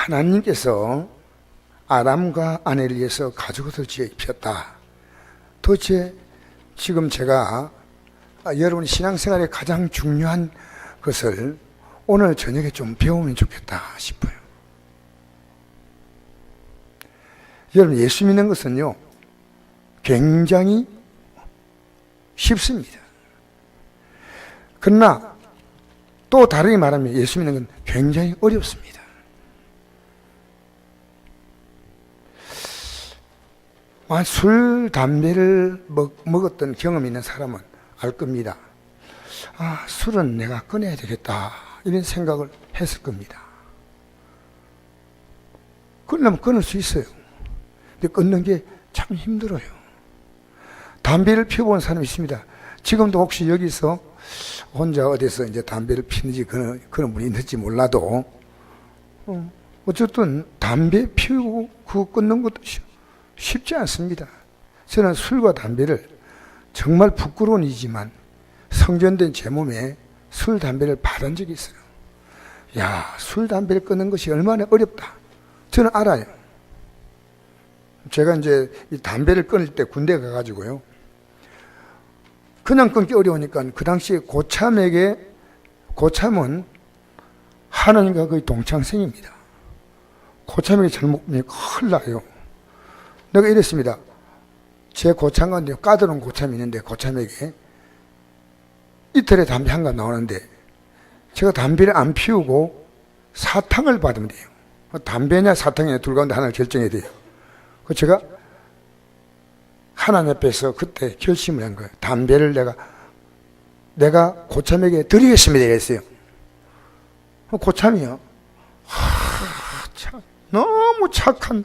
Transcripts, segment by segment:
하나님께서 아담과 아내를 위해서 가죽옷을 지어 입혔다. 도대체 지금 제가 여러분 신앙생활에 가장 중요한 것을 오늘 저녁에 좀 배우면 좋겠다 싶어요. 여러분, 예수 믿는 것은요 굉장히 쉽습니다. 그러나 또 다르게 말하면 예수 믿는 건 굉장히 어렵습니다. 술, 담배를 먹었던 경험이 있는 사람은 알 겁니다. 아, 술은 내가 끊어야 되겠다 이런 생각을 했을 겁니다. 끊으려면 끊을 수 있어요. 근데 끊는 게 참 힘들어요. 담배를 피워본 사람이 있습니다. 지금도 혹시 여기서 혼자 어디서 이제 담배를 피는지 그런 분이 있는지 몰라도 어쨌든 담배 피우고 그거 끊는 것도 쉽지 않습니다. 저는 술과 담배를 정말 부끄러운 일이지만 성전된 제 몸에 술, 담배를 받은 적이 있어요. 야, 술, 담배를 끊는 것이 얼마나 어렵다. 저는 알아요. 제가 이제 이 담배를 끊을 때 군대 가가지고요. 그냥 끊기 어려우니까 그 당시에 고참은 하나님과 거의 동창생입니다. 고참에게 잘못 보면 큰일 나요. 내가 이랬습니다. 제 고참과 까다로운 고참이 있는데 고참에게 이틀에 담배 한 갑 나오는데 제가 담배를 안 피우고 사탕을 받으면 돼요. 담배냐 사탕이냐 둘 가운데 하나를 결정해야 돼요. 그래서 제가 하나님 앞에서 그때 결심을 한 거예요. 담배를 내가 고참에게 드리겠습니다 이랬어요. 고참이요. 참 너무 착한,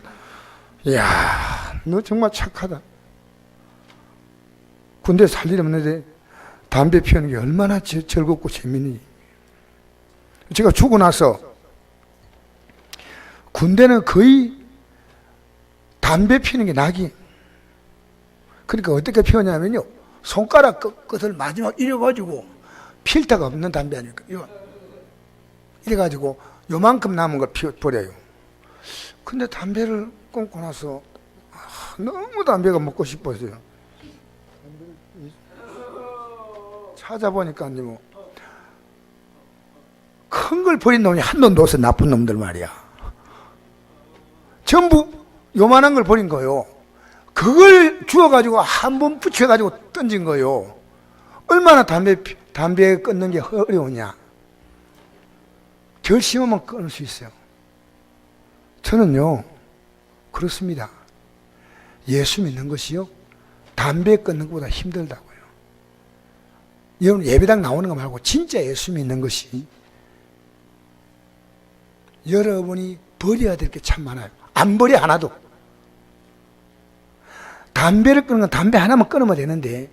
이야, 너 정말 착하다. 군대 살 일 없는데 담배 피우는 게 얼마나 즐겁고 재밌니. 제가 죽고 나서 군대는 거의 담배 피우는 게 낙이. 그러니까 어떻게 피우냐면요, 손가락 끝을 마지막 이래가지고 필터가 없는 담배 아닙니까? 이래가지고 요만큼 남은 걸 버려요. 근데 담배를 끊고 나서 너무 담배가 먹고 싶어서요. 찾아보니까 뭐 큰 걸 버린 놈이 한 놈도 없어. 나쁜 놈들 말이야. 전부 요만한 걸 버린 거요. 그걸 주워가지고 한 번 붙여가지고 던진 거요. 얼마나 담배 끊는 게 어려우냐. 결심하면 끊을 수 있어요. 저는요 그렇습니다. 예수 믿는 것이요 담배 끊는 것보다 힘들다고요. 여러분, 예배당 나오는 거 말고 진짜 예수 믿는 것이 여러분이 버려야 될 게 참 많아요. 안 버려 하나도. 담배를 끊는 건 담배 하나만 끊으면 되는데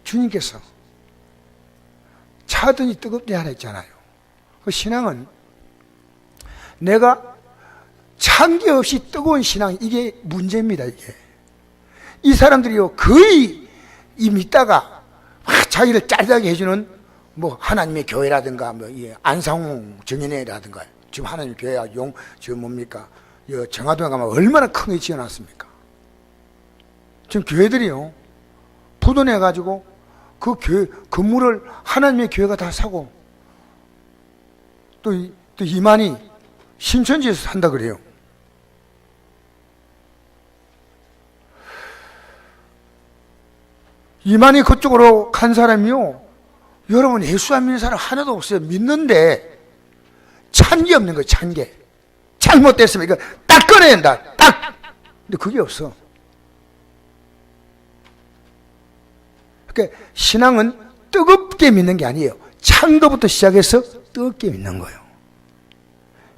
주님께서 차더니 뜨겁지 않아 있잖아요. 그 신앙은 내가 찬 게 없이 뜨거운 신앙, 이게 문제입니다. 이게 이 사람들이요 거의 이 믿다가 자기를 짜릿하게 해주는 뭐 하나님의 교회라든가 뭐 안상홍 정인회라든가 지금 하나님의 교회가 지금 뭡니까 정화동에 가면 얼마나 크게 지어놨습니까? 지금 교회들이요 부도내가지고 그 교회 건물을 하나님의 교회가 다 사고 또 이만희 신천지에서 산다 그래요. 이만희 그쪽으로 간 사람이요, 여러분 예수 안 믿는 사람 하나도 없어요. 믿는데 찬 게 없는 거예요. 찬 게. 잘못됐으면 이거 딱 꺼내야 된다. 딱. 근데 그게 없어. 그러니까 신앙은 뜨겁게 믿는 게 아니에요. 찬 것부터 시작해서 뜨겁게 믿는 거예요.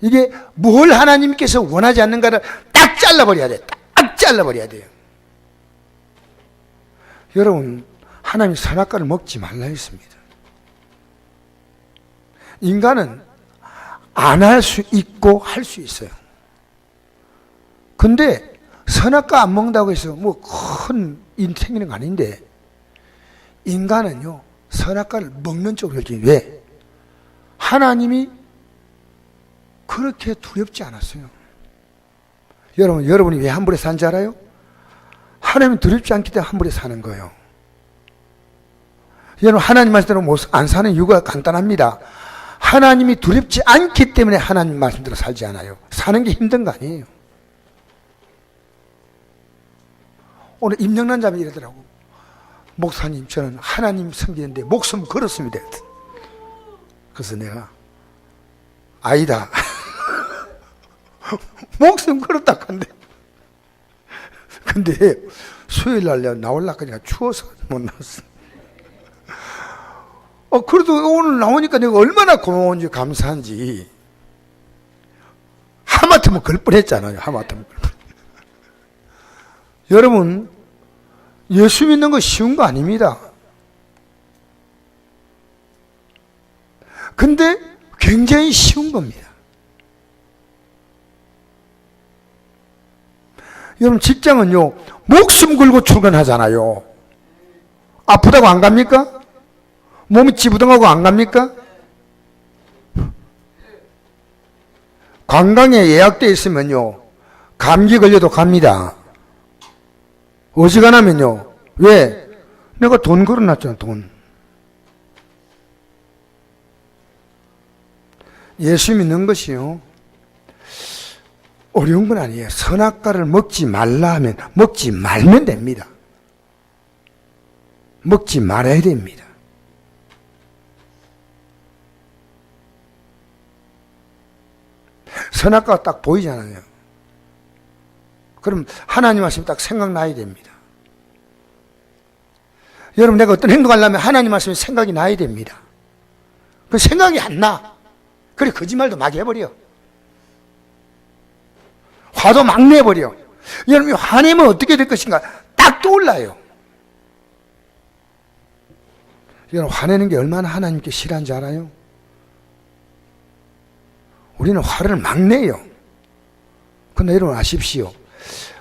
이게 뭘 하나님께서 원하지 않는가를 딱 잘라버려야 돼. 딱 잘라버려야 돼요. 여러분, 하나님이 선악과를 먹지 말라 했습니다. 인간은 안 할 수 있고 할 수 있어요. 근데 선악과 안 먹는다고 해서 뭐 큰 일 생기는 거 아닌데, 인간은요 선악과를 먹는 쪽으로 결정해요. 왜? 하나님이 그렇게 두렵지 않았어요. 여러분이 왜 함부로 사는지 알아요? 하나님은 두렵지 않기 때문에 함부로 사는 거예요. 여러분, 하나님 말씀대로 안 사는 이유가 간단합니다. 하나님이 두렵지 않기 때문에 하나님 말씀대로 살지 않아요. 사는 게 힘든 거 아니에요. 오늘 임영란 자매 이러더라고. 목사님, 저는 하나님 섬기는데 목숨 걸었습니다. 그래서 내가 아니다. 목숨 걸었다 한데. 근데 수요일 날 내가 나오려고 하니까 추워서 못 나왔어. 그래도 오늘 나오니까 내가 얼마나 고마운지 감사한지. 하마터면 걸 뻔했잖아요. 하마터면 걸 뻔. 여러분, 예수 믿는 거 쉬운 거 아닙니다. 근데 굉장히 쉬운 겁니다. 여러분, 직장은요, 목숨 걸고 출근하잖아요. 아프다고 안 갑니까? 몸이 찌부둥하고 안 갑니까? 관광에 예약되어 있으면요, 감기 걸려도 갑니다. 어지간하면요. 왜? 내가 돈 걸어놨잖아, 돈. 예수 믿는 것이요, 어려운 건 아니에요. 선악과를 먹지 말라 하면 먹지 말면 됩니다. 먹지 말아야 됩니다. 선악과가 딱 보이잖아요. 그럼 하나님 말씀이 딱 생각나야 됩니다. 여러분, 내가 어떤 행동하려면 하나님 말씀이 생각이 나야 됩니다. 그 생각이 안 나. 그래, 거짓말도 막 해버려. 화도 막 내버려. 여러분이 화내면 어떻게 될 것인가 딱 떠올라요. 여러분, 화내는 게 얼마나 하나님께 싫어한지 알아요? 우리는 화를 막 내요. 근데 여러분 아십시오.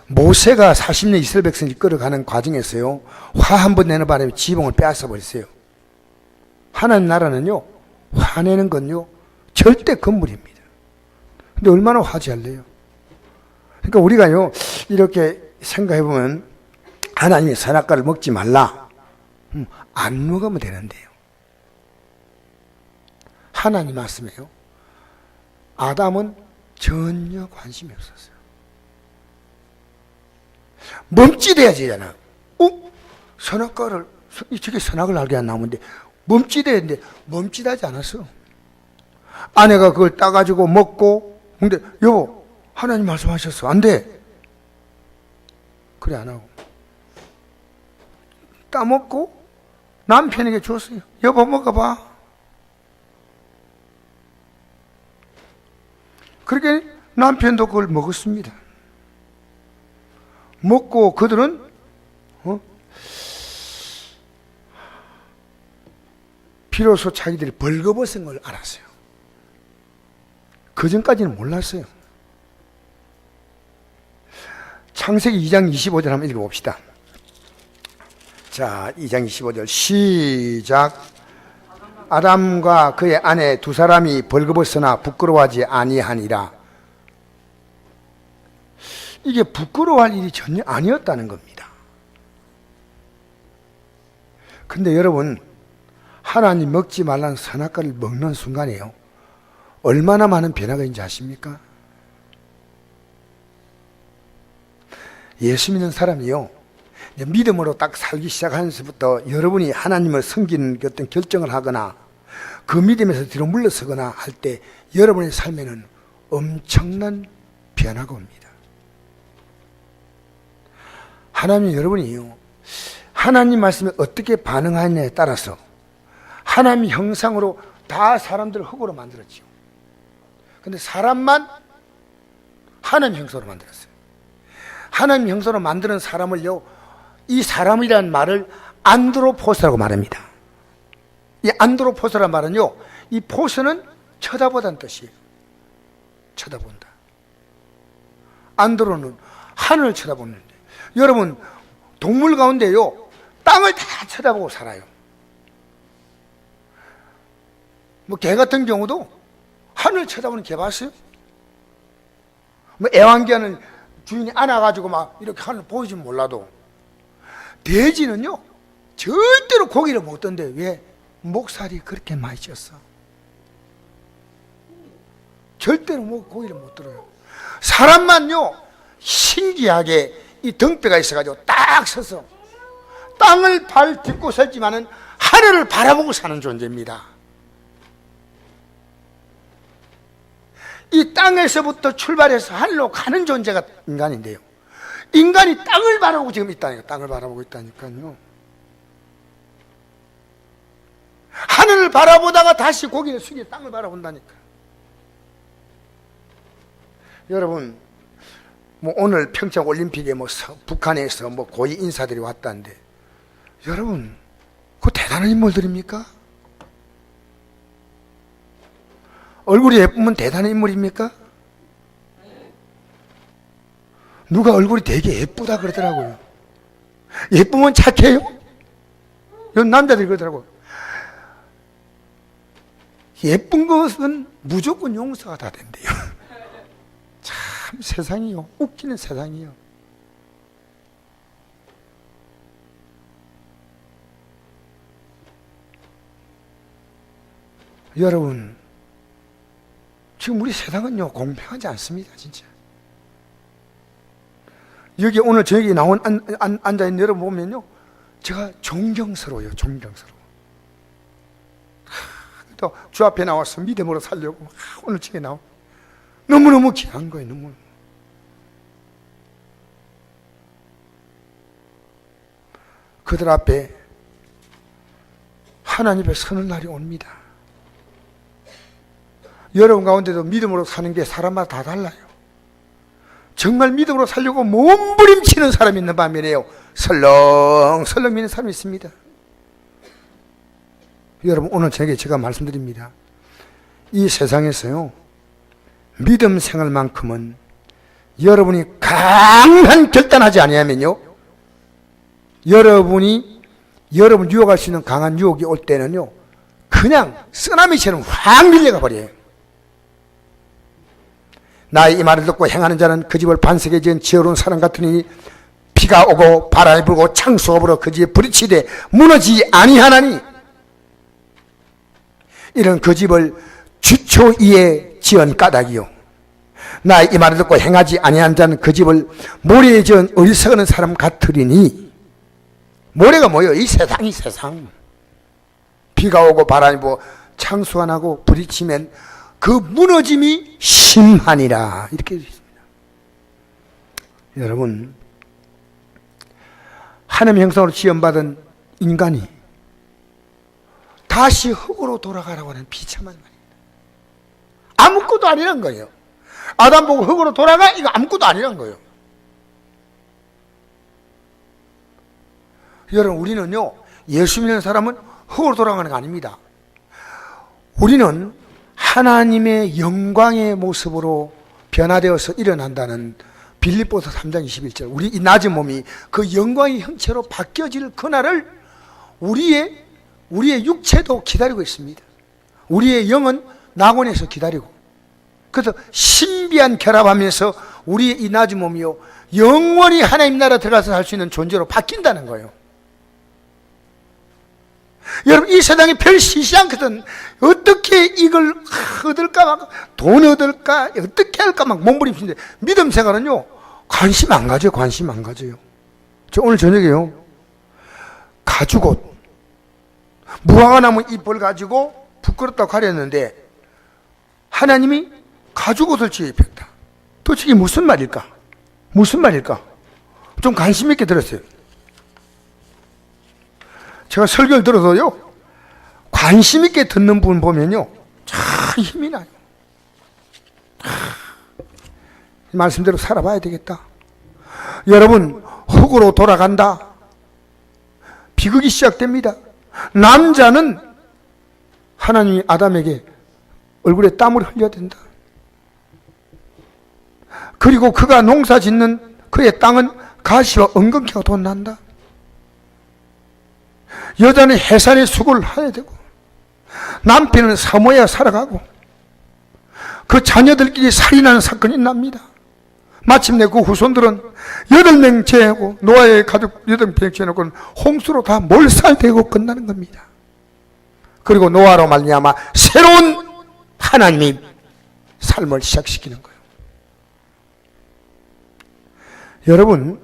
모세가 40년 이스라엘 백성이 끌어가는 과정에서요, 화 한 번 내는 바람에 지붕을 빼앗아 버렸어요. 하나님 나라는요, 화내는 건요, 절대 건물입니다. 근데 얼마나 화제할래요? 그러니까 우리가요, 이렇게 생각해보면, 하나님이 선악과를 먹지 말라. 안 먹으면 되는데요. 하나님 말씀에요, 아담은 전혀 관심이 없었어요. 멈칫해야지 잖아. 선악과를, 저게 선악을 알게 한 나무인데 멈칫해야 되는데 멈칫하지 않았어. 아내가 그걸 따가지고 먹고, 근데 여보, 하나님 말씀하셨어. 안 돼. 그래, 안 하고 따먹고 남편에게 줬어요. 여보, 먹어봐. 그렇게 남편도 그걸 먹었습니다. 먹고 그들은 비로소 자기들이 벌거벗은 걸 알았어요. 그 전까지는 몰랐어요. 창세기 2장 25절 한번 읽어봅시다. 자, 2장 25절 시작. 아담과 그의 아내 두 사람이 벌거벗으나 부끄러워하지 아니하니라. 이게 부끄러워할 일이 전혀 아니었다는 겁니다. 근데 여러분, 하나님 먹지 말라는 선악과를 먹는 순간에요, 얼마나 많은 변화가 있는지 아십니까? 예수 믿는 사람이요, 믿음으로 딱 살기 시작하면서부터 여러분이 하나님을 섬기는 어떤 결정을 하거나 그 믿음에서 뒤로 물러서거나 할 때 여러분의 삶에는 엄청난 변화가 옵니다. 하나님은 여러분이요, 하나님 말씀에 어떻게 반응하느냐에 따라서 하나님 형상으로 다 사람들을 흙으로 만들었죠. 근데 사람만 하나님 형상으로 만들었어요. 하나님 형상으로 만드는 사람을요, 이 사람이라는 말을 안드로포스라고 말합니다. 이 안드로포스라는 말은요, 이 포스는 쳐다보다는 뜻이에요. 쳐다본다. 안드로는 하늘을 쳐다보는데, 여러분 동물 가운데요, 땅을 다 쳐다보고 살아요. 뭐 개 같은 경우도 하늘 쳐다보는 개 봤어요? 뭐 애완견은 주인이 안아가지고 막 이렇게 하는 보이지 몰라도, 돼지는요 절대로 고기를 못 던데. 왜? 목살이 그렇게 많이 쪘어. 절대로 고기를 못 들어요. 사람만요 신기하게 이 등뼈가 있어가지고 딱 서서 땅을 발 딛고 살지만은 하늘을 바라보고 사는 존재입니다. 이 땅에서부터 출발해서 하늘로 가는 존재가 인간인데요, 인간이 땅을 바라보고 지금 있다니까. 땅을 바라보고 있다니까요. 하늘을 바라보다가 다시 고개를 숙여 땅을 바라본다니까. 여러분, 뭐 오늘 평창 올림픽에 뭐 북한에서 뭐 고위 인사들이 왔다는데, 여러분, 그 대단한 인물들입니까? 얼굴이 예쁘면 대단한 인물입니까? 누가 얼굴이 되게 예쁘다 그러더라고요. 예쁘면 착해요? 이런 남자들이 그러더라고요. 예쁜 것은 무조건 용서가 다 된대요. 참 세상이요, 웃기는 세상이요. 여러분, 지금 우리 세상은요 공평하지 않습니다. 진짜. 여기 오늘 저기 나온 앉아있는 여러분 보면요, 제가 존경스러워요. 존경스러워. 또 주 앞에 나와서 믿음으로 살려고 오늘 저기 나온, 너무너무 귀한 거예요. 너무. 그들 앞에 하나님 앞에 서는 날이 옵니다. 여러분 가운데도 믿음으로 사는 게 사람마다 다 달라요. 정말 믿음으로 살려고 몸부림치는 사람이 있는 반면에요, 설렁설렁 믿는 사람이 있습니다. 여러분, 오늘 제가 말씀드립니다. 이 세상에서요 믿음 생활만큼은 여러분이 강한 결단하지 아니하면요, 여러분 유혹할 수 있는 강한 유혹이 올 때는요 그냥 쓰나미처럼 확 밀려가 버려요. 나의 이 말을 듣고 행하는 자는 그 집을 반석에 지은 지혜로운 사람 같으니 비가 오고 바람이 불고 창수가 불어 그 집에 부딪히되 무너지지 아니하나니, 이런 그 집을 주초 위에 지은 까닭이요, 나의 이 말을 듣고 행하지 아니한 자는 그 집을 모래에 지은 어리석은 사람 같으리니. 모래가 뭐예요? 이 세상이 세상. 비가 오고 바람이 불고 창수가 나고 부딪히면 그 무너짐이 심하니라, 이렇게 되어 있습니다. 여러분, 하나님의 형상으로 지음받은 인간이 다시 흙으로 돌아가라고 하는 비참한 말입니다. 아무것도 아니란 거예요. 아담 보고 흙으로 돌아가? 이거 아무것도 아니란 거예요. 여러분, 우리는요 예수 믿는 사람은 흙으로 돌아가는 거 아닙니다. 우리는 하나님의 영광의 모습으로 변화되어서 일어난다는 빌립보서 3장 21절, 우리 이 낮은 몸이 그 영광의 형체로 바뀌어질 그날을 우리의 육체도 기다리고 있습니다. 우리의 영은 낙원에서 기다리고, 그래서 신비한 결합하면서 우리의 이 낮은 몸이요 영원히 하나님 나라 들어가서 살 수 있는 존재로 바뀐다는 거예요. 여러분, 이 세상에 별 시시 않거든. 어떻게 이걸 얻을까, 막 돈 얻을까, 어떻게 할까 막 몸부림치는데, 믿음 생활은요 관심 안 가져요. 관심 안 가져요. 저 오늘 저녁에요 가죽옷, 무화과 나무 잎을 가지고 부끄럽다고 가렸는데 하나님이 가죽옷을 지어 입혔다. 도대체 이게 무슨 말일까? 무슨 말일까? 좀 관심 있게 들었어요. 제가 설교를 들어서요 관심 있게 듣는 분 보면요 참 힘이 나요. 말씀대로 살아봐야 되겠다. 여러분, 흙으로 돌아간다. 비극이 시작됩니다. 남자는 하나님이 아담에게 얼굴에 땀을 흘려야 된다. 그리고 그가 농사 짓는 그의 땅은 가시와 엉겅퀴가 돋난다. 여자는 해산의 수고를 해야 되고, 남편은 사모해야 살아가고, 그 자녀들끼리 살인하는 사건이 납니다. 마침내 그 후손들은 8명 제하고 노아의 가족 8명 제해놓고 홍수로 다 몰살되고 끝나는 겁니다. 그리고 노아로 말미암아 새로운 하나님이 삶을 시작시키는 거예요. 여러분,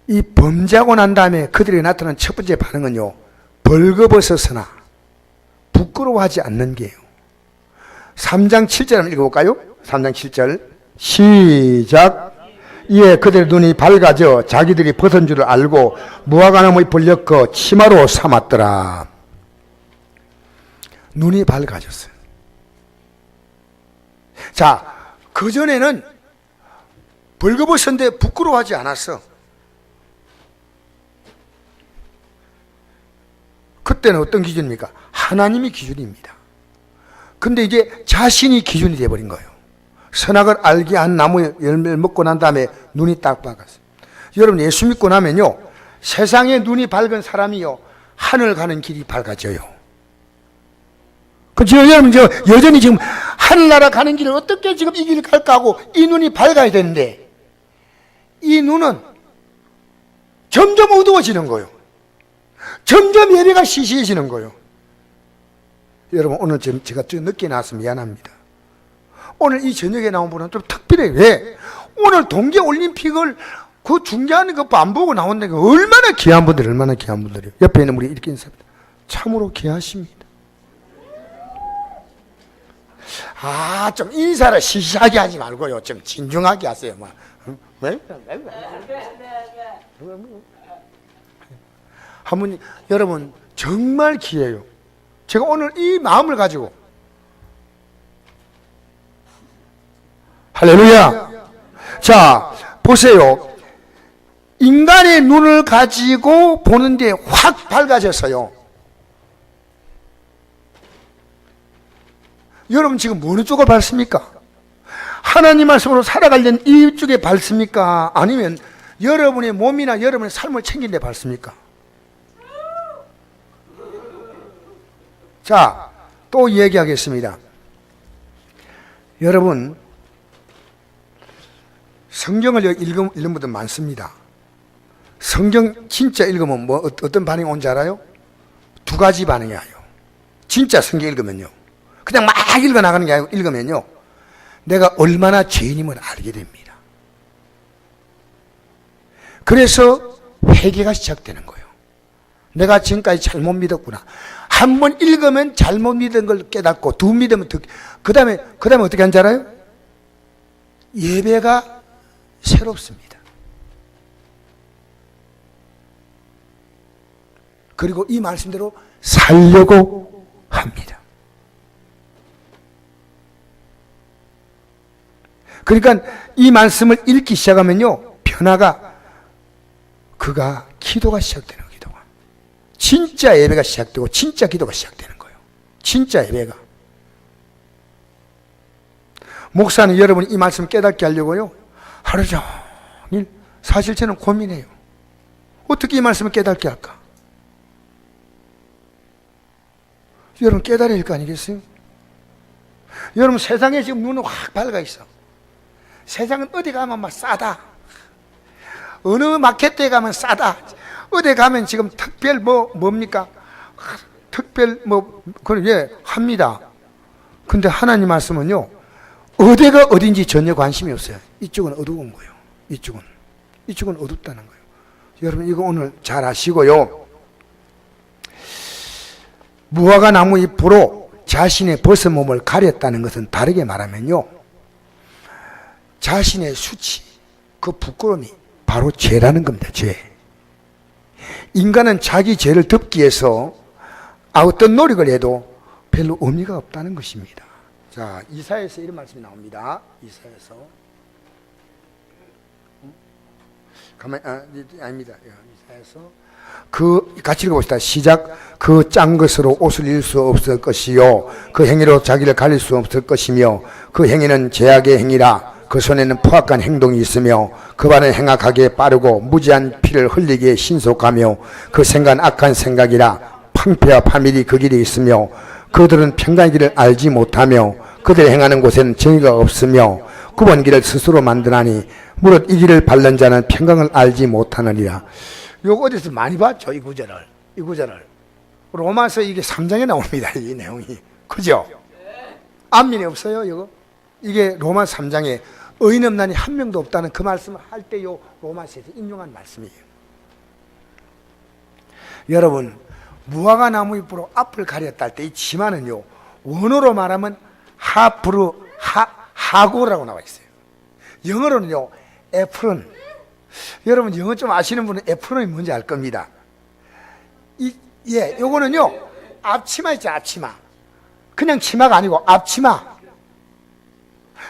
이 범죄하고 난 다음에 그들에게 나타난 첫 번째 반응은요, 벌거벗어서나 부끄러워하지 않는 게요. 3장 7절 한번 읽어볼까요? 3장 7절 시작. 이에 그들의 눈이 밝아져 자기들이 벗은 줄을 알고 무화과나무의 불 엮어 치마로 삼았더라. 눈이 밝아졌어요. 자, 그전에는 벌거벗었는데 부끄러워하지 않았어. 그때는 어떤 기준입니까? 하나님이 기준입니다. 근데 이제 자신이 기준이 되어버린 거예요. 선악을 알게 한 나무의 열매를 먹고 난 다음에 눈이 딱 밝았어요. 여러분, 예수 믿고 나면요, 세상에 눈이 밝은 사람이요, 하늘 가는 길이 밝아져요. 그 지금 여러분, 여전히 지금 하늘나라 가는 길을 어떻게 지금 이 길을 갈까 하고 이 눈이 밝아야 되는데, 이 눈은 점점 어두워지는 거예요. 점점 예배가 시시해지는 거예요. 여러분, 오늘 제가 좀 늦게 나와서 미안합니다. 오늘 이 저녁에 나온 분은 좀 특별해. 왜? 오늘 동계올림픽을 그 중계하는 거 안 보고 나온다니까. 얼마나 귀한 분들, 얼마나 귀한 분들이에요. 옆에 있는 우리 이렇게 인사합니다. 참으로 귀하십니다. 좀 인사를 시시하게 하지 말고요. 좀 진중하게 하세요. 막. 왜? 한번 여러분, 정말 귀해요. 제가 오늘 이 마음을 가지고, 할렐루야. 자, 보세요. 인간의 눈을 가지고 보는데 확 밝아졌어요. 여러분, 지금 어느 쪽을 밟습니까? 하나님 말씀으로 살아가려는 이쪽에 밟습니까? 아니면 여러분의 몸이나 여러분의 삶을 챙긴 데 밟습니까? 자, 또 얘기하겠습니다. 여러분, 성경을 읽은 분들 많습니다. 성경 진짜 읽으면 어떤 반응이 온지 알아요? 2가지 반응이 와요. 진짜 성경 읽으면요, 그냥 막 읽어나가는 게 아니고 읽으면요, 내가 얼마나 죄인임을 알게 됩니다. 그래서 회개가 시작되는 거예요. 내가 지금까지 잘못 믿었구나. 한 번 읽으면 잘못 믿은 걸 깨닫고, 2번 믿으면 그 다음에 어떻게 하는지 알아요? 예배가 새롭습니다. 그리고 이 말씀대로 살려고 합니다. 그러니까 이 말씀을 읽기 시작하면요, 변화가, 그가 기도가 시작되는 거예요. 기도가 진짜 예배가 시작되고 진짜 기도가 시작되는 거예요. 진짜 예배가. 목사는 여러분 이 말씀 깨닫게 하려고요, 하루 종일 사실 저는 고민해요. 어떻게 이 말씀을 깨닫게 할까? 여러분 깨달아야 할 거 아니겠어요? 여러분, 세상에 지금 눈은 확 밝아 있어. 세상은 어디 가면 막 싸다. 어느 마켓에 가면 싸다. 어디 가면 지금 특별 뭡니까? 특별 예, 합니다. 근데 하나님 말씀은요, 어디가 어딘지 전혀 관심이 없어요. 이쪽은 어두운 거예요. 이쪽은 어둡다는 거예요. 여러분, 이거 오늘 잘 아시고요. 무화과 나무 잎으로 자신의 벗은 몸을 가렸다는 것은 다르게 말하면요, 자신의 수치, 그 부끄러움이 바로 죄라는 겁니다. 죄. 인간은 자기 죄를 덮기 위해서 어떤 노력을 해도 별로 의미가 없다는 것입니다. 자, 이사야에서 이런 말씀이 나옵니다. 이사야에서 아닙니다. 이사야에서 같이 읽어봅시다. 시작. 그 짠 것으로 옷을 입을 수 없을 것이요, 그 행위로 자기를 가릴 수 없을 것이며, 그 행위는 죄악의 행위라. 그 손에는 포악한 행동이 있으며, 그 발은 행악하게 빠르고 무지한 피를 흘리기에 신속하며, 그 생각은 악한 생각이라. 방패와 파밀이 그 길에 있으며, 그들은 평강의 길을 알지 못하며, 그들이 행하는 곳에는 정의가 없으며, 굽은 길을 스스로 만드나니 무릇 이 길을 밟는 자는 평강을 알지 못하느니라. 요거 어디서 많이 봤죠? 이 구절을. 로마서 이게 3장에 나옵니다. 이 내용이. 그죠? 안면이 없어요, 이거? 이게 로마 3장에 의인 없나니 한 명도 없다는 그 말씀을 할 때 요 로마서에서 인용한 말씀이에요. 여러분, 무화과 나무 잎으로 앞을 가렸다 할 때 이 치마는요, 원어로 말하면 하고라고 나와 있어요. 영어로는요, 에프론. 여러분, 영어 좀 아시는 분은 에프론이 뭔지 알 겁니다. 요거는요, 앞치마 있죠, 앞치마. 그냥 치마가 아니고 앞치마.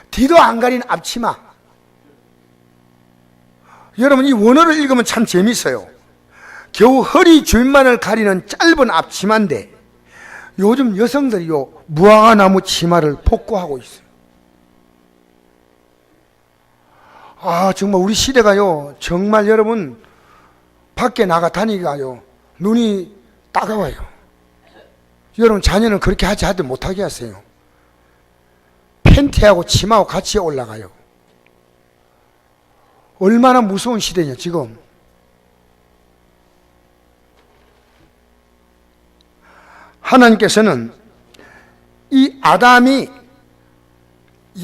뒤도 안 가린 앞치마. 여러분, 이 원어를 읽으면 참 재밌어요. 겨우 허리 줄만을 가리는 짧은 앞치마인데 요즘 여성들이요, 무화과나무 치마를 복구하고 있어요. 정말 우리 시대가요, 정말 여러분, 밖에 나가 다니기가요, 눈이 따가워요. 여러분, 자녀는 그렇게 하지 못하게 하세요. 팬티하고 치마하고 같이 올라가요. 얼마나 무서운 시대냐, 지금. 하나님께서는 이 아담이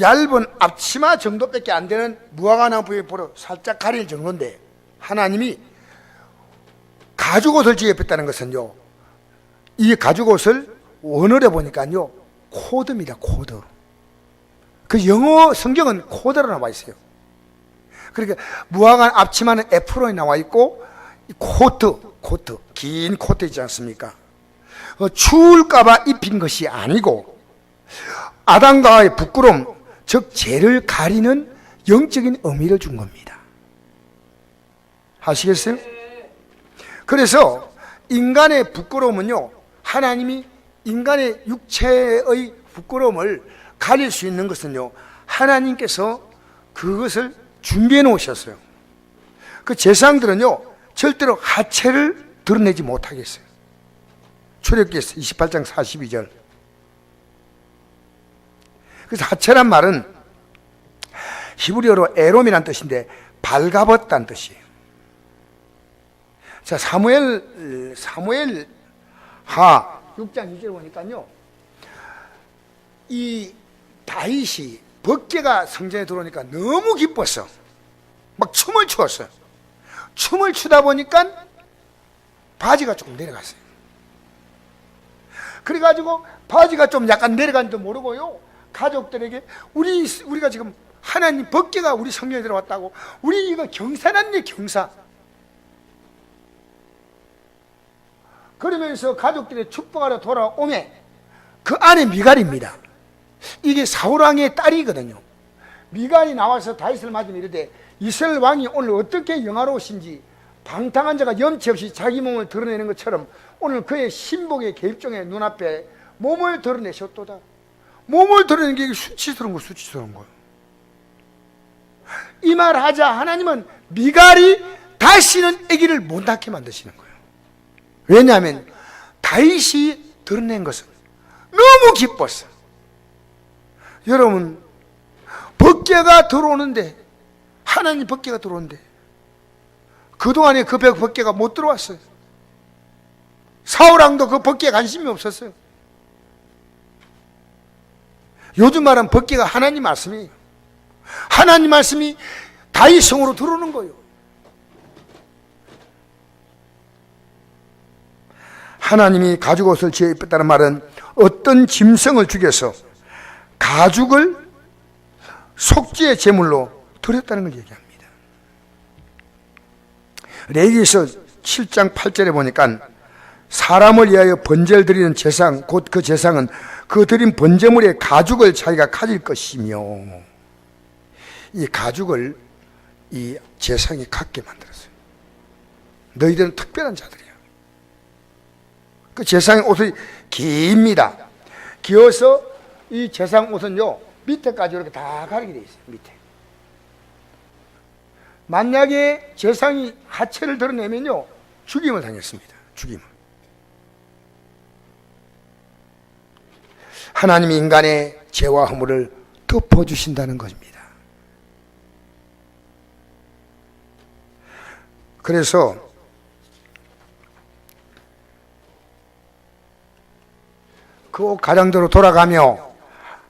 얇은 앞치마 정도밖에 안 되는 무화과나무 잎으로 살짝 가릴 정도인데, 하나님이 가죽옷을 지었다는 것은요, 이 가죽옷을 원어로 보니까요, 코드입니다. 코드. 그 영어 성경은 코드로 나와 있어요. 그러니까 무화과 앞치마는 에프론이 나와 있고, 코트, 긴 코트 있지 않습니까? 추울까봐 입힌 것이 아니고 아담과의 부끄러움, 즉 죄를 가리는 영적인 의미를 준 겁니다. 아시겠어요? 그래서 인간의 부끄러움은요, 하나님이 인간의 육체의 부끄러움을 가릴 수 있는 것은요, 하나님께서 그것을 준비해 놓으셨어요. 그 제사장들은요, 절대로 하체를 드러내지 못하겠어요. 출애굽기 28장 42절. 그래서 하체란 말은 히브리어로 에롬이란 뜻인데 발가벗다는 뜻이에요. 자, 사무엘 하 6장 2절 보니까요, 이 다윗이 법궤가 성전에 들어오니까 너무 기뻤어. 막 춤을 추었어요. 춤을 추다 보니까 바지가 조금 내려갔어요. 그래가지고 바지가 좀 약간 내려간지도 모르고요, 가족들에게 우리가 지금 하나님 법궤가 우리 성전에 들어왔다고, 우리 이거 경사났네, 경사. 그러면서 가족들의 축복하러 돌아오매 그 안에 미갈입니다. 이게 사울왕의 딸이거든요. 미갈이 나와서 다윗을 맞으며 이르되, 이스라엘 왕이 오늘 어떻게 영화로우신지 방탕한 자가 염치 없이 자기 몸을 드러내는 것처럼 오늘 그의 신복의 계집종의 눈앞에 몸을 드러내셨도다. 몸을 드러내는 게 수치스러운 거예요. 이 말 하자 하나님은 미갈이 다시는 아기를 못 낳게 만드시는 거예요. 왜냐하면 다윗이 드러낸 것은 너무 기뻤어. 여러분, 법궤가 들어오는데, 하나님 법궤가 들어오는데 그동안에 그 법궤가 못 들어왔어요. 사울왕도 그 법궤에 관심이 없었어요. 요즘 말하는 법궤가 하나님 말씀이에요. 하나님 말씀이 다윗 성으로 들어오는 거예요. 하나님이 가죽옷을 지어 입혔다는 말은 어떤 짐승을 죽여서 가죽을 속죄의 제물로 드렸다는 걸 얘기합니다. 레위기서 7장 8절에 보니까 사람을 위하여 번제를 드리는 제상, 곧 그 제상은 그 드린 번제물의 가죽을 자기가 가질 것이며, 이 가죽을 이 제상이 갖게 만들었어요. 너희들은 특별한 자들이야. 그 제상의 옷이 깁니다. 기어서 이 제상 옷은요, 밑에까지 이렇게 다 가리게 되어 있어요. 밑에. 만약에 제상이 하체를 드러내면요, 죽임을 당했습니다. 죽임을. 하나님이 인간의 죄와 허물을 덮어주신다는 것입니다. 그래서 그 옷 가장대로 돌아가며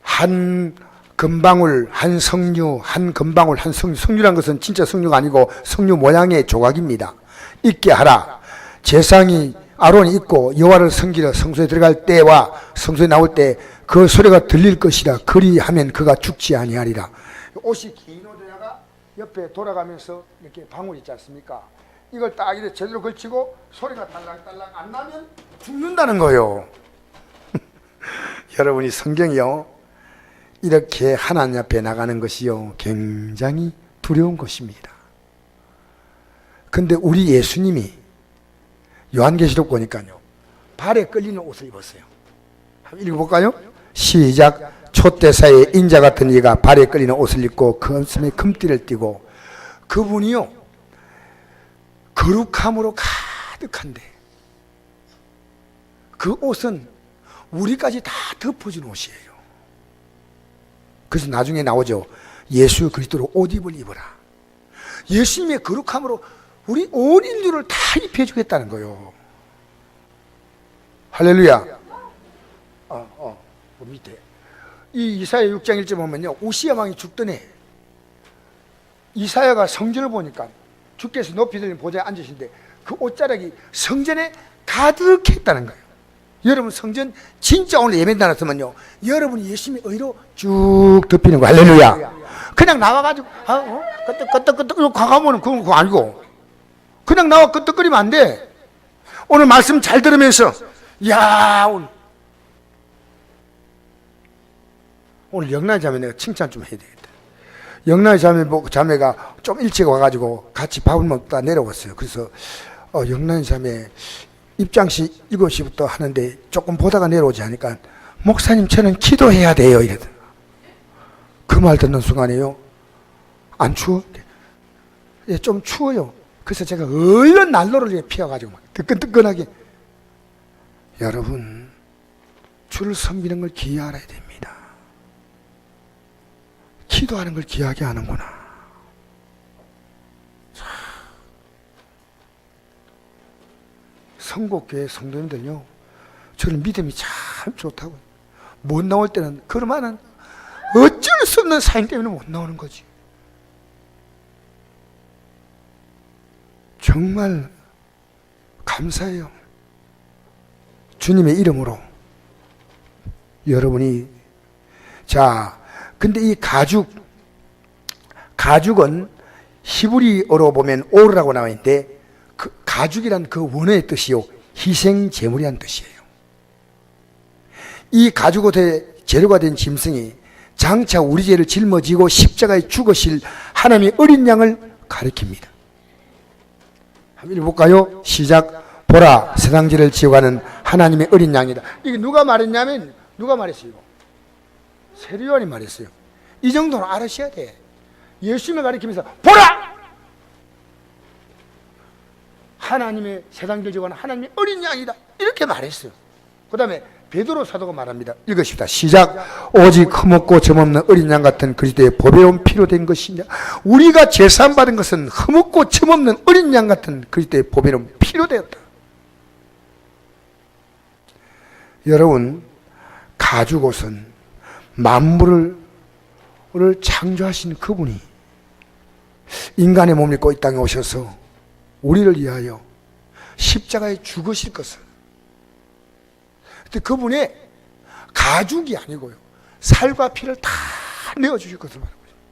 한 금방울, 한 석류, 한 금방울, 한 석류. 석류란 것은 진짜 석류가 아니고 석류 모양의 조각입니다. 있게 하라. 제사장이 아론이 있고 여호와를 섬기러 성소에 들어갈 때와 성소에 나올 때 그 소리가 들릴 것이라. 그리하면 그가 죽지 아니하리라. 옷이 긴 옷에다가 옆에 돌아가면서 이렇게 방울 있지 않습니까? 이걸 딱 이렇게 제대로 걸치고 소리가 딸랑딸랑 안 나면 죽는다는 거예요. 여러분이 성경이요, 이렇게 하나님 앞에 나가는 것이요 굉장히 두려운 것입니다. 근데 우리 예수님이 요한계시록 보니까요 발에 끌리는 옷을 입었어요. 한번 읽어볼까요? 시작. 촛대사의 인자 같은 이가 발에 끌리는 옷을 입고 그 가슴에 금띠를 띠고, 그분이요 거룩함으로 가득한데 그 옷은 우리까지 다 덮어준 옷이에요. 그래서 나중에 나오죠. 예수 그리스도로 옷 입을 입어라. 예수님의 거룩함으로 우리 온 인류를 다 입혀주겠다는 거예요. 할렐루야. 밑에 이 이사야 6장 1절 보면요, 우시야 왕이 죽던 해 이사야가 성전을 보니까 주께서 높이 들린 보좌에 앉으신데 그 옷자락이 성전에 가득했다는 거예요. 여러분 성전 진짜 오늘 예배 나눴으면요 여러분이 예수님의 의로 쭉 덮이는 거예요. 할렐루야. 그냥 나와가지고 끄떡끄떡 이러고 가가면 그거 아니고, 그냥 나와 끄떡거리면 안 돼. 오늘 말씀 잘 들으면서 야 오늘 영란이 자매 내가 칭찬 좀 해야 되겠다. 영란이 자매가 좀 일찍 와가지고 같이 밥을 먹다 내려왔어요. 그래서 영란이 자매 입장식 7시부터 하는데 조금 보다가 내려오지 하니까 목사님 저는 기도해야 돼요 이러더라고요. 그 말 듣는 순간에요, 안 추워? 예, 좀 추워요. 그래서 제가 얼른 난로를 피워가지고 막 뜨끈뜨끈하게. 여러분 주를 섬기는 걸 귀히 알아야 됩니다. 기도하는 걸 귀하게 하는구나. 성곡교회 성도님들요, 저는 믿음이 참 좋다고. 못 나올 때는 그러면은 어쩔 수 없는 사인 때문에 못 나오는 거지. 정말 감사해요. 주님의 이름으로 여러분이. 자, 근데 이 가죽은 히브리어로 보면 오르라고 나와 있는데 그 가죽이란 그 원어의 뜻이요 희생 제물이란 뜻이에요. 이 가죽 옷의 재료가 된 짐승이 장차 우리 죄를 짊어지고 십자가에 죽으실 하나님의 어린 양을 가리킵니다. 한번 읽어볼까요? 시작. 보라, 세상 죄를 지어가는 하나님의 어린 양이다. 이게 누가 말했냐면, 누가 말했어요? 세례요한이 말했어요. 이 정도는 알으셔야 돼. 예수님을 가리키면서 보라! 하나님의 세상 죄를 지어가는 하나님의 어린 양이다. 이렇게 말했어요. 그 다음에 베드로 사도가 말합니다. 읽으십시다. 시작. 오직 흠없고 점없는 어린 양 같은 그리스도의 보배로운 피로 된 것이냐. 우리가 제사함 받은 것은 흠없고 점없는 어린 양 같은 그리스도의 보배로운 피로 되었다. 여러분, 가죽옷은 만물을 창조하신 그분이 인간의 몸을 입고 이 땅에 오셔서 우리를 위하여 십자가에 죽으실 것을, 근데 그분의 가죽이 아니고요 살과 피를 다 내어주실 것을 말하고 있습니다.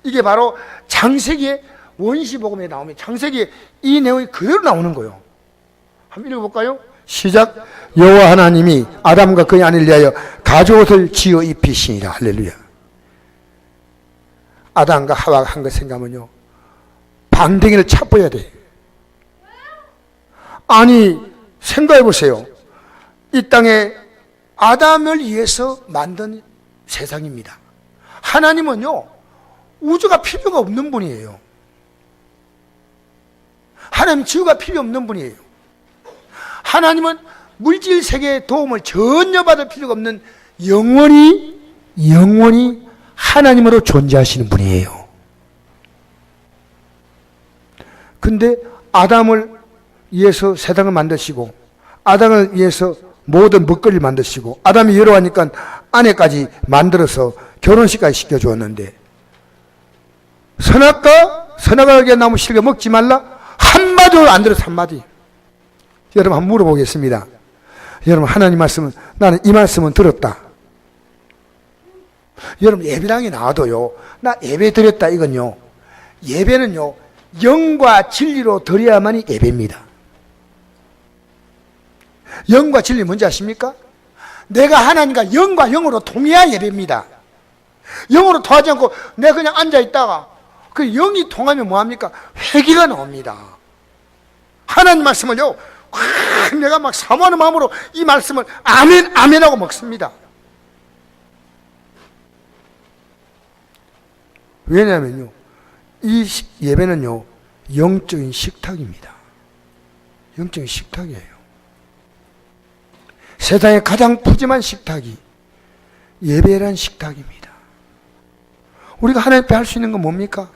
이게 바로 창세기의 원시복음에 나오면 창세기에 이 내용이 그대로 나오는 거예요. 한번 읽어볼까요? 시작. 여호와 하나님이 아담과 그의 아내를 위하여 가죽옷을 지어 입히시니라. 할렐루야. 아담과 하와가 한 것 생각하면요 방댕이를 차버려야 돼. 아니 생각해 보세요. 이 땅에 아담을 위해서 만든 세상입니다. 하나님은요 우주가 필요가 없는 분이에요. 하나님 지구가 필요 없는 분이에요. 하나님은 물질 세계의 도움을 전혀 받을 필요가 없는 영원히 하나님으로 존재하시는 분이에요. 근데 아담을 위해서 세상을 만드시고 아담을 위해서 모든 먹거리를 만드시고 아담이 여러하니까 아내까지 만들어서 결혼식까지 시켜주었는데 선악과의 나무 실겨 먹지 말라 한마디도 안 들어서 한마디. 여러분 한번 물어보겠습니다. 여러분 하나님 말씀은 나는 이 말씀은 들었다. 여러분 예배당에 나와도요 나 예배 드렸다 이건요 예배는요 영과 진리로 드려야만이 예배입니다. 영과 진리 뭔지 아십니까? 내가 하나님과 영과 영으로 통해야 예배입니다. 영으로 통하지 않고 내가 그냥 앉아있다가 그 영이 통하면 뭐합니까? 회개가 나옵니다. 하나님 말씀을요 내가 막 사모하는 마음으로 이 말씀을 아멘 아멘 하고 먹습니다. 왜냐하면요 이 예배는요 영적인 식탁입니다. 영적인 식탁이에요. 세상의 가장 푸짐한 식탁이 예배란 식탁입니다. 우리가 하나님 앞에 할 수 있는 건 뭡니까?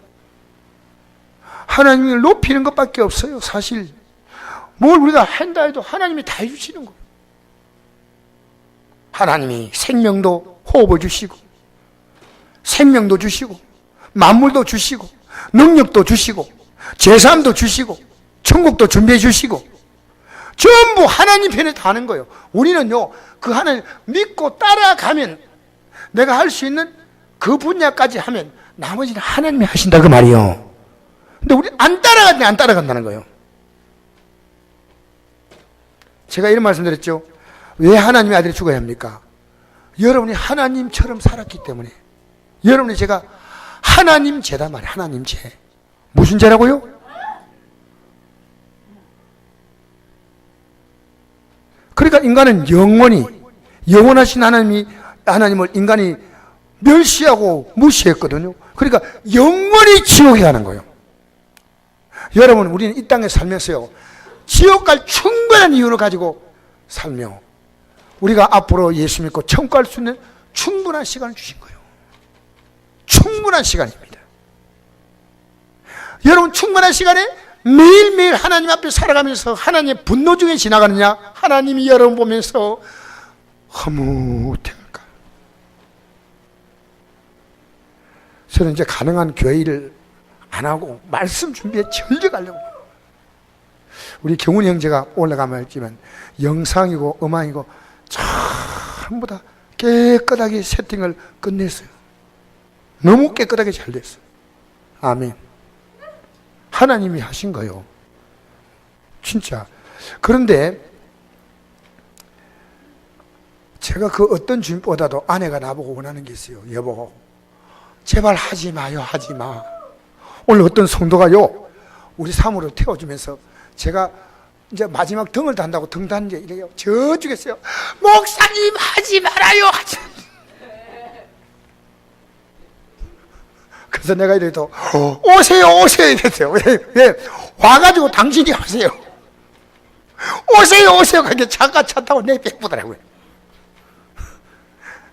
하나님을 높이는 것밖에 없어요. 사실 뭘 우리가 한다 해도 하나님이 다 해주시는 거예요. 하나님이 생명도 호흡을 주시고 생명도 주시고 만물도 주시고 능력도 주시고 재산도 주시고 천국도 준비해 주시고 전부 하나님 편에 다 하는 거예요. 우리는요 그 하나님 믿고 따라가면 내가 할 수 있는 그 분야까지 하면 나머지는 하나님이 하신다 그 말이에요. 근데 우리 안 따라간다는 거예요. 제가 이런 말씀 드렸죠. 왜 하나님의 아들이 죽어야 합니까? 여러분이 하나님처럼 살았기 때문에. 여러분이 제가 하나님 죄다 말이에요. 하나님 죄. 무슨 죄라고요? 그러니까 인간은 영원하신 하나님을 인간이 멸시하고 무시했거든요. 그러니까 영원히 지옥에 가는 거예요. 여러분 우리는 이 땅에 살면서요 지옥 갈 충분한 이유를 가지고 살며 우리가 앞으로 예수 믿고 천국 갈 수 있는 충분한 시간을 주신 거예요. 충분한 시간입니다. 여러분 충분한 시간에 매일매일 하나님 앞에 살아가면서 하나님의 분노 중에 지나가느냐 하나님이 여러분 보면서 허무해할까? 저는 이제 가능한 교회 일을 안 하고 말씀 준비에 절대 가려고. 우리 경훈이 형제가 올라가면 했지만 영상이고 음악이고 전부 다 깨끗하게 세팅을 끝냈어요. 너무 깨끗하게 잘 됐어요. 아멘. 하나님이 하신 거예요. 진짜. 그런데 제가 그 어떤 주님보다도 아내가 나보고 원하는 게 있어요. 여보 제발 하지 마요. 하지 마. 오늘 어떤 성도가요 우리 사무를 태워주면서 제가 이제 마지막 등을 단다고 등 단지 이래요. 저쪽에서요 목사님 하지 말아요. 하지. 그래서 내가 이래도 오세요 이랬어요. 왜? 와가지고 당신이 하세요. 오세요 그게 잠깐 차 타고 내 뺏보더라고요.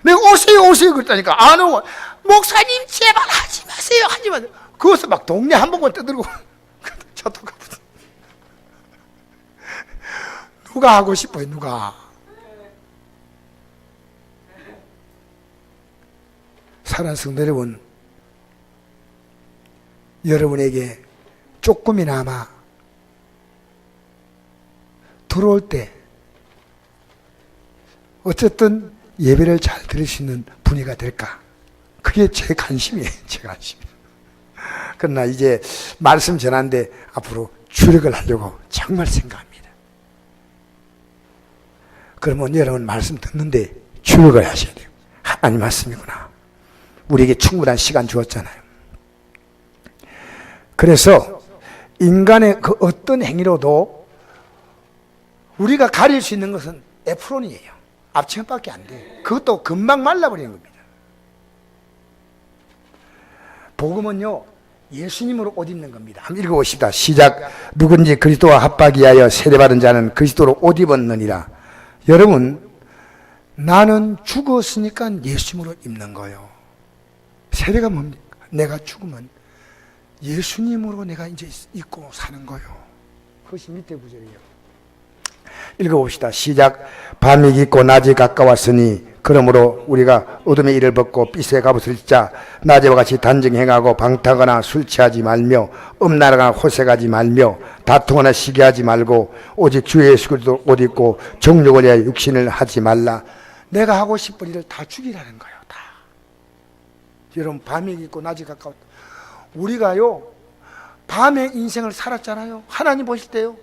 내가 오세요 그랬다니까 안 오고 목사님 제발 하지 마세요. 하지 마세요. 그것을 막 동네 한 번만 떠들고 차 타고 가거든. 누가 하고 싶어요? 누가? 사랑하는 성도 여러분, 여러분에게 조금이나마 들어올 때 어쨌든 예배를 잘 드릴 수 있는 분위기가 될까? 그게 제 관심이에요. 제 관심. 그러나 이제 말씀 전하는데 앞으로 주력을 하려고 정말 생각합니다. 그러면 여러분 말씀 듣는데 주력을 하셔야 돼요. 하나님 말씀이구나. 우리에게 충분한 시간 주었잖아요. 그래서 인간의 그 어떤 행위로도 우리가 가릴 수 있는 것은 에프론이에요. 앞치마밖에 안 돼요. 그것도 금방 말라버리는 겁니다. 복음은요 예수님으로 옷 입는 겁니다. 한번 읽어봅시다. 시작. 누군지 그리스도와 합박이하여 세례받은 자는 그리스도로 옷 입었느니라. 여러분 나는 죽었으니까 예수님으로 입는 거예요. 세례가 뭡니까? 내가 죽으면 예수님으로 내가 이제 입고 사는 거예요. 그것이 밑에 구절이에요. 읽어봅시다. 시작. 밤이 깊고 낮이 가까웠으니 그러므로 우리가 어둠의 일을 벗고 빛의 갑옷을 입자. 낮에와 같이 단정 행하고 방탕하거나 술 취하지 말며 음란하거나 호색하지 말며 다투거나 시기하지 말고 오직 주 예수 그리스도 옷 입고 정욕을 위하여 육신을 하지 말라. 내가 하고 싶은 일을 다 죽이라는 거예요. 다. 여러분, 밤이 깊고 낮이 가까웠다. 우리가요 밤에 인생을 살았잖아요. 하나님 보실 때요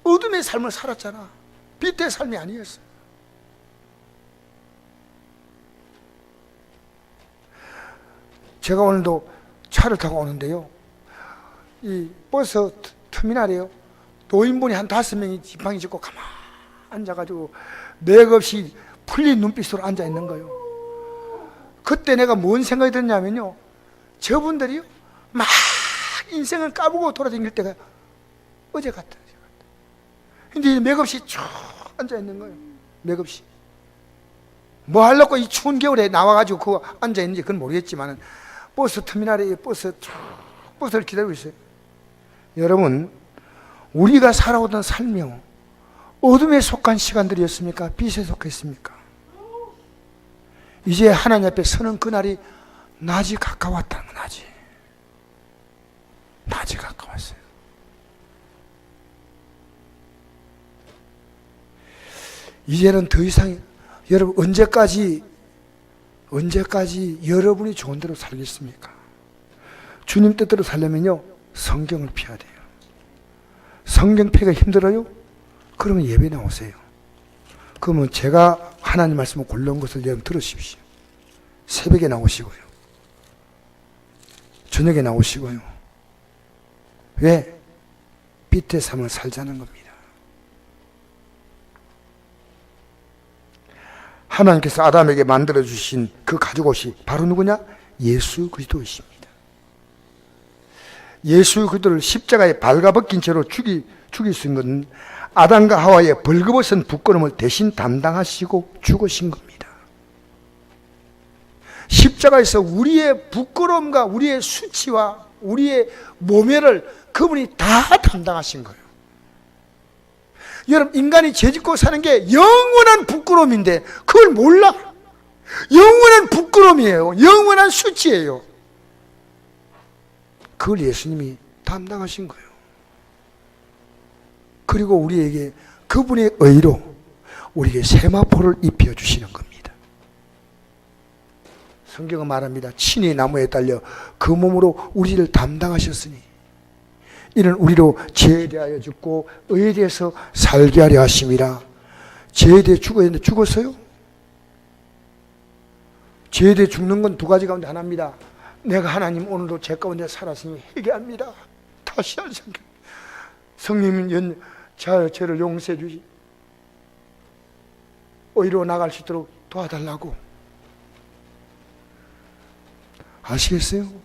어둠의 삶을 살았잖아. 빛의 삶이 아니었어요. 제가 오늘도 차를 타고 오는데요, 이 버스 터미널이에요. 노인분이 한 5명이 지팡이 짚고 가만히 앉아가지고 맥없이 풀린 눈빛으로 앉아 있는 거예요. 그때 내가 뭔 생각이 들었냐면요, 저분들이요 막 인생을 까부고 돌아다닐 때가 어제 같다. 근데 맥없이 쭉 앉아 있는 거예요. 맥없이. 뭐 하려고 이 추운 겨울에 나와가지고 그거 앉아 있는지 그건 모르겠지만 버스 터미널에 버스를 기다리고 있어요. 여러분, 우리가 살아오던 삶이요 어둠에 속한 시간들이었습니까? 빛에 속했습니까? 이제 하나님 앞에 서는 그날이 낮이 가까웠다는 거. 낮이 가까웠어요. 이제는 더 이상 여러분 언제까지 여러분이 좋은 대로 살겠습니까? 주님 뜻대로 살려면요 성경을 펴야 돼요. 성경 펴기가 힘들어요? 그러면 예배 나오세요. 그러면 제가 하나님 말씀을 골라온 것을 여러분 들으십시오. 새벽에 나오시고요, 저녁에 나오시고요. 왜? 빛의 삶을 살자는 겁니다. 하나님께서 아담에게 만들어주신 그 가죽옷이 바로 누구냐? 예수 그리스도이십니다. 예수 그리스도를 십자가에 발가벗긴 채로 죽이신 것은 아담과 하와의 벌거벗은 부끄러움을 대신 담당하시고 죽으신 겁니다. 십자가에서 우리의 부끄러움과 우리의 수치와 우리의 모멸을 그분이 다 담당하신 거예요. 여러분, 인간이 죄짓고 사는 게 영원한 부끄러움인데 그걸 몰라. 영원한 부끄러움이에요. 영원한 수치예요. 그걸 예수님이 담당하신 거예요. 그리고 우리에게 그분의 의로 우리에게 세마포를 입혀주시는 겁니다. 성경은 말합니다. 친히 나무에 달려 그 몸으로 우리를 담당하셨으니 이는 우리로 죄에 대하여 죽고 의에 대해서 살게 하려 하심이라. 죄에 대해 죽어야 되는데 죽었어요? 죄에 대해 죽는 건 두 가지 가운데 하나입니다. 내가 하나님 오늘도 죄 가운데 살았으니 회개합니다. 다시 한 생각. 성령님 저를 용서해 주시. 의로 나갈 수 있도록 도와달라고. 아시겠어요?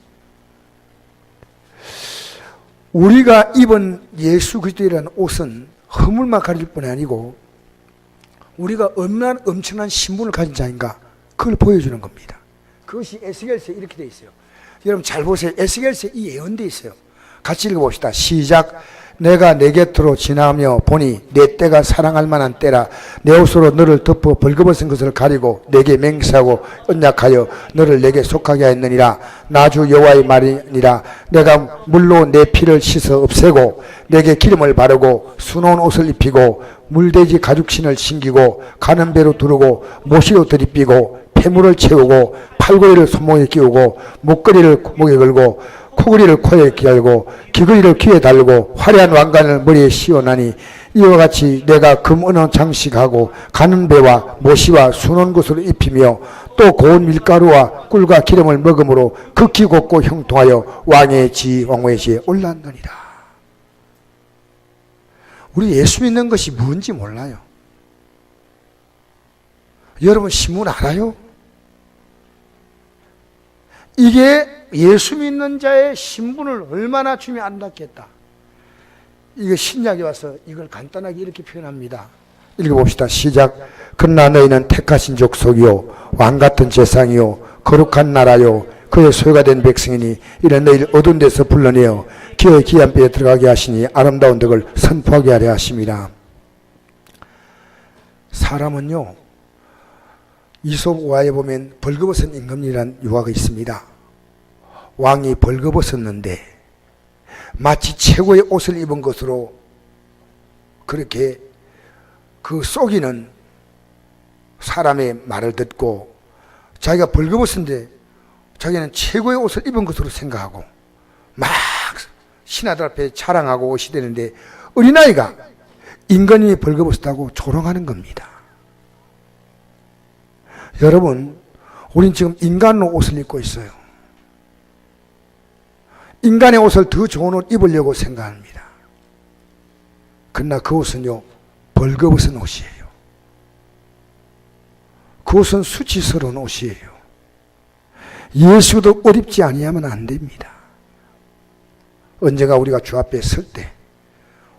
우리가 입은 예수 그리스도라는 옷은 허물만 가릴 뿐이 아니고 우리가 얼마나 엄청난 신분을 가진 자인가 그걸 보여주는 겁니다. 그것이 에스겔서에 이렇게 되어 있어요. 여러분 잘 보세요. 에스겔서에 이 예언되어 있어요. 같이 읽어봅시다. 시작. 내가 내 곁으로 지나며 보니 내 때가 사랑할 만한 때라. 내 옷으로 너를 덮어 벌거벗은 것을 가리고 내게 맹세하고 언약하여 너를 내게 속하게 하였느니라. 나주 여호와의 말이니라. 내가 물로 내 피를 씻어 없애고 내게 기름을 바르고 수놓은 옷을 입히고 물돼지 가죽신을 신기고 가는 배로 두르고 모시로 들이삐고 폐물을 채우고 팔걸이를 손목에 끼우고 목걸이를 목에 걸고 코걸이를 코에 끼고 귀걸이를 귀에 달고 화려한 왕관을 머리에 씌워나니 이와 같이 내가 금은원 장식하고 가는 배와 모시와 수놓은 것으로 입히며 또 고운 밀가루와 꿀과 기름을 먹음으로 극히 곱고 형통하여 왕의 지 왕후의 지에 올랐느니라. 우리 예수 믿는 것이 뭔지 몰라요. 여러분 신문 알아요? 이게 예수 믿는 자의 신분을 얼마나 주면 안닿겠다. 이거 신약에 와서 이걸 간단하게 이렇게 표현합니다. 읽어봅시다. 시작. 그러나 너희는 택하신 족속이요 왕같은 제상이요 거룩한 나라요 그의 소유가 된 백성이니 이는 너희를 어두운 데서 불러내어 기어의 귀한 뼈에 들어가게 하시니 아름다운 덕을 선포하게 하려 하심이라. 사람은요, 이솝 우화에 보면 벌거벗은 임금이라는 유화가 있습니다. 왕이 벌거벗었는데 마치 최고의 옷을 입은 것으로 그렇게 그 속이는 사람의 말을 듣고 자기가 벌거벗은데 자기는 최고의 옷을 입은 것으로 생각하고 막 신하들 앞에 자랑하고 옷이 되는데 어린아이가 임금이 벌거벗었다고 조롱하는 겁니다. 여러분, 우린 지금 인간의 옷을 입고 있어요. 인간의 옷을 더 좋은 옷 입으려고 생각합니다. 그러나 그 옷은요, 벌거벗은 옷이에요. 그 옷은 수치스러운 옷이에요. 예수도 옷 입지 아니하면 안 됩니다. 언젠가 우리가 주 앞에 설 때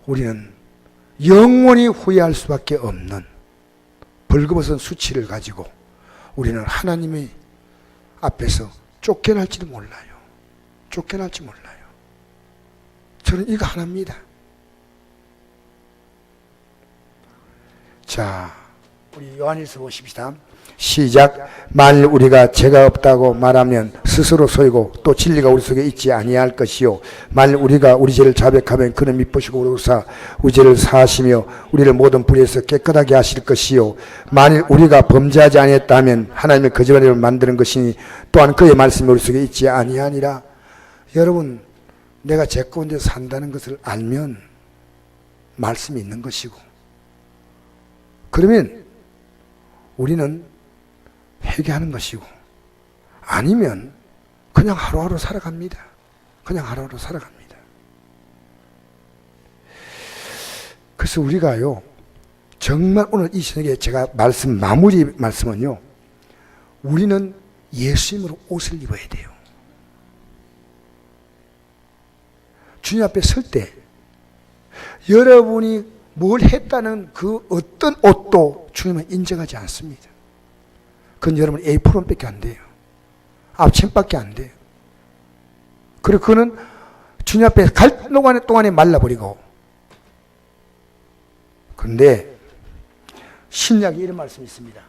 우리는 영원히 후회할 수밖에 없는 벌거벗은 수치를 가지고 우리는 하나님의 앞에서 쫓겨날지도 몰라요. 쫓겨날지 몰라요. 저는 이거 하나입니다. 자, 우리 요한일서 보십시다. 시작. 만일 우리가 죄가 없다고 말하면 스스로 속이고 또 진리가 우리 속에 있지 아니할 것이요, 만일 우리가 우리 죄를 자백하면 그는 미쁘시고 의로우사 우리 죄를 사하시며 우리를 모든 불의에서 깨끗하게 하실 것이요, 만일 우리가 범죄하지 아니했다면 하나님의 거짓말을 만드는 것이니 또한 그의 말씀이 우리 속에 있지 아니하니라. 여러분, 내가 죄 가운데 산다는 것을 알면 말씀이 있는 것이고, 그러면 우리는 회개하는 것이고, 아니면 그냥 하루하루 살아갑니다. 그냥 하루하루 살아갑니다. 그래서 우리가요, 정말 오늘 이 저녁에 제가 마무리 말씀은요, 우리는 예수님으로 옷을 입어야 돼요. 주님 앞에 설 때 여러분이 뭘 했다는 그 어떤 옷도 주님은 인정하지 않습니다. 그건 여러분 A4밖에 안 돼요. 앞침밖에 안 돼요. 그리고 그는 주님 앞에 갈 동안에 말라버리고. 그런데 신약에 이런 말씀이 있습니다.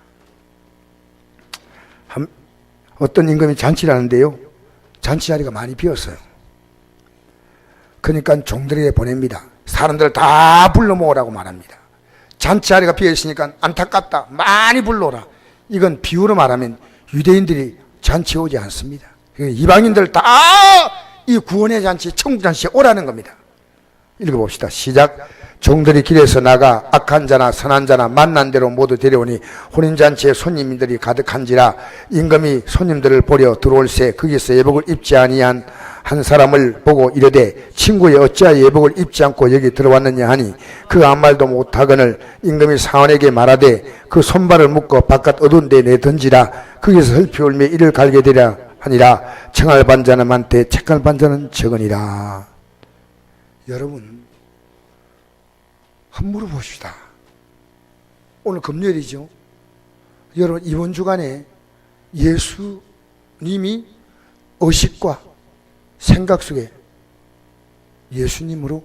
어떤 임금이 잔치를 하는데요, 잔치 자리가 많이 비었어요. 그러니까 종들에게 보냅니다. 사람들을 다 불러 모으라고 말합니다. 잔치 자리가 비어있으니까 안타깝다, 많이 불러오라. 이건 비유로 말하면 유대인들이 잔치에 오지 않습니다. 이방인들 다 이 구원의 잔치, 천국 잔치에 오라는 겁니다. 읽어봅시다. 시작. 종들이 길에서 나가 악한 자나 선한 자나 만난 대로 모두 데려오니 혼인잔치에 손님들이 가득한지라. 임금이 손님들을 보려 들어올새 거기서 예복을 입지 아니한 한 사람을 보고 이르되 친구여 어찌하여 예복을 입지 않고 여기 들어왔느냐 하니 그 아무 말도 못하거늘 임금이 사원에게 말하되 그 손발을 묶어 바깥 어두운 데 내던지라. 거기서 헐피 울며 이를 갈게 되려 하니라. 청할 반 자는 많되 책할 반 자는 적으니라. 여러분, 한번 물어봅시다. 오늘 금요일이죠. 여러분, 이번 주간에 예수님이 의식과 생각 속에 예수님으로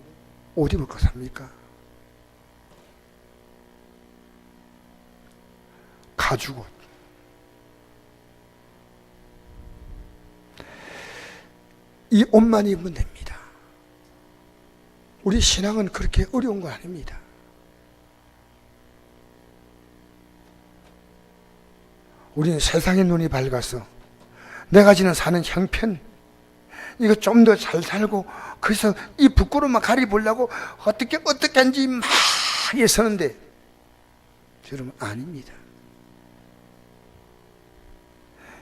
옷 입을 것 삽니까? 가죽 옷. 이 옷만 입으면 됩니다. 우리 신앙은 그렇게 어려운 거 아닙니다. 우리는 세상의 눈이 밝아서 내가 지는 사는 형편, 이거 좀 더 잘 살고, 그래서 이 부끄러움만 가려보려고 어떻게 한지 막 애쓰는데, 여러분, 아닙니다.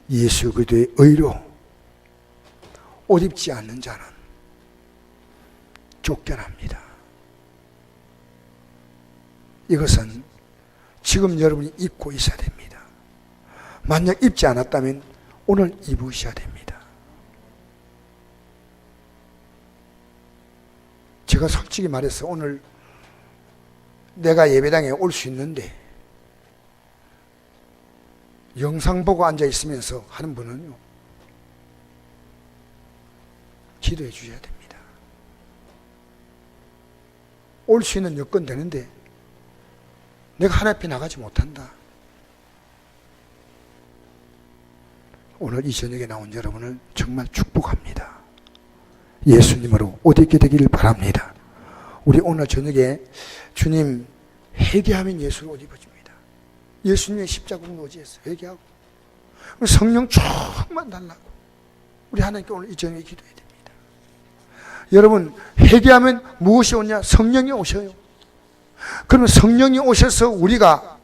예수 그리스도의 의로 옷 입지 않는 자는 쫓겨납니다. 이것은 지금 여러분이 입고 있어야 됩니다. 만약 입지 않았다면 오늘 입으셔야 됩니다. 제가 솔직히 말해서 오늘 내가 예배당에 올 수 있는데 영상 보고 앉아 있으면서 하는 분은요, 기도해 주셔야 됩니다. 올 수 있는 여건 되는데 내가 하나님 앞에 나가지 못한다. 오늘 이 저녁에 나온 여러분을 정말 축복합니다. 예수님으로 옷 입게 되기를 바랍니다. 우리 오늘 저녁에 주님 회개하면 예수를 옷 입어줍니다. 예수님의 십자가 노지에서 회개하고 성령 충만 달라고 우리 하나님께 오늘 이 저녁에 기도해야 됩니다. 여러분 회개하면 무엇이 오냐? 성령이 오셔요. 그러면 성령이 오셔서 우리가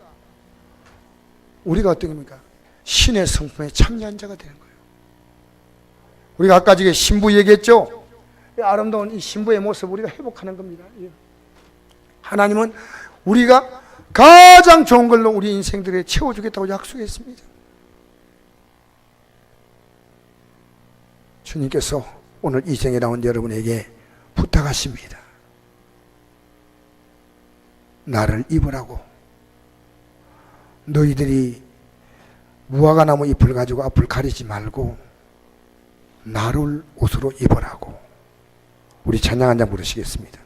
어떤 겁니까? 신의 성품에 참여한 자가 되는 거예요. 우리가 아까 저게 신부 얘기했죠? 아름다운 이 신부의 모습 우리가 회복하는 겁니다. 하나님은 우리가 가장 좋은 걸로 우리 인생들에 채워주겠다고 약속했습니다. 주님께서 오늘 이 생에 나온 여러분에게 부탁하십니다. 나를 입으라고. 너희들이 무화과나무 잎을 가지고 앞을 가리지 말고 나를 옷으로 입으라고. 우리 찬양 한 장 부르시겠습니다.